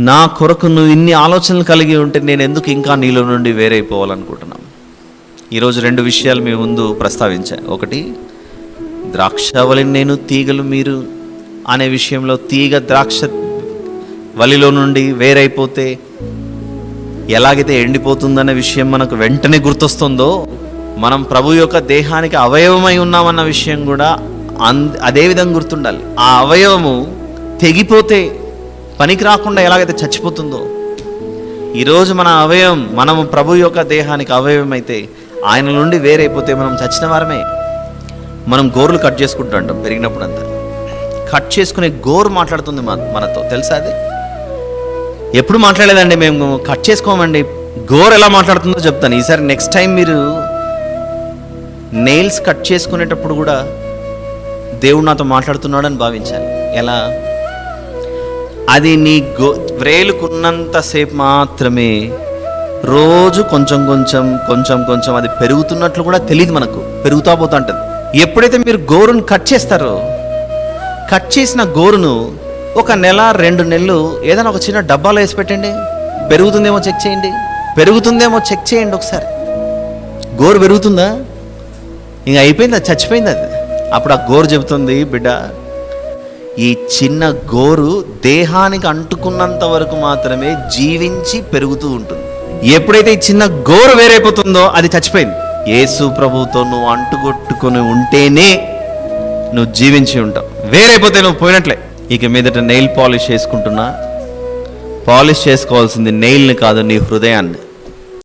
నా కొరకు నువ్వు ఇన్ని ఆలోచనలు కలిగి ఉంటే నేను ఎందుకు ఇంకా నీలో నుండి వేరైపోవాలనుకుంటున్నాను? ఈరోజు 2 విషయాలు మీ ముందు ప్రస్తావించాను. ఒకటి, ద్రాక్షవల్లిని నేను, తీగలు మీరు అనే విషయంలో తీగ ద్రాక్ష వలిలో నుండి వేరైపోతే ఎలాగైతే ఎండిపోతుందనే విషయం మనకు వెంటనే గుర్తొస్తుందో, మనం ప్రభు యొక్క దేహానికి అవయవమై ఉన్నామన్న విషయం కూడా అదే విధంగా గుర్తుండాలి. ఆ అవయవము తెగిపోతే పనికి రాకుండా ఎలాగైతే చచ్చిపోతుందో, ఈరోజు మన అవయవం, మనము ప్రభు యొక్క దేహానికి అవయవం అయితే ఆయన నుండి వేరైపోతే మనం చచ్చిన వారమే. మనం గోర్లు కట్ చేసుకుంటుంటాం పెరిగినప్పుడు అంతా. కట్ చేసుకునే గోరు మాట్లాడుతుంది మనతో, తెలుసా? అది ఎప్పుడు మాట్లాడలేదండి, మేము కట్ చేసుకోమండి. గోరు ఎలా మాట్లాడుతుందో చెప్తాను ఈసారి. నెక్స్ట్ టైం మీరు నెయిల్స్ కట్ చేసుకునేటప్పుడు కూడా దేవుడు నాతో మాట్లాడుతున్నాడు అని భావించాలి. ఎలా? అది నీ వ్రేలుకున్నంతసేపు మాత్రమే, రోజు కొంచెం కొంచెం కొంచెం కొంచెం అది పెరుగుతున్నట్లు కూడా తెలియదు మనకు, పెరుగుతా పోతా ఉంటుంది. ఎప్పుడైతే మీరు గోరును కట్ చేస్తారో, కట్ చేసిన గోరును 1 నెల 2 నెలలు ఏదైనా ఒక చిన్న డబ్బాలో వేసి పెట్టండి, పెరుగుతుందేమో చెక్ చేయండి. పెరుగుతుందేమో చెక్ చేయండి ఒకసారి. గోరు పెరుగుతుందా? ఇంకా అయిపోయింది, అది చచ్చిపోయింది. అది అప్పుడు ఆ గోరు చెబుతుంది, బిడ్డ, ఈ చిన్న గోరు దేహానికి అంటుకున్నంత వరకు మాత్రమే జీవించి పెరుగుతూ ఉంటుంది. ఎప్పుడైతే ఈ చిన్న గోరు వేరైపోతుందో అది చచ్చిపోయింది. యేసు ప్రభువుతో నువ్వు అంటుకొట్టుకొని ఉంటేనే నువ్వు జీవించి ఉంటావు. వేరైపోతే నువ్వు పోయినట్లే. ఇక మీదట నెయిల్ పాలిష్ చేసుకుంటున్నా, పాలిష్ చేసుకోవాల్సింది నెయిల్ని కాదు, నీ హృదయాన్ని.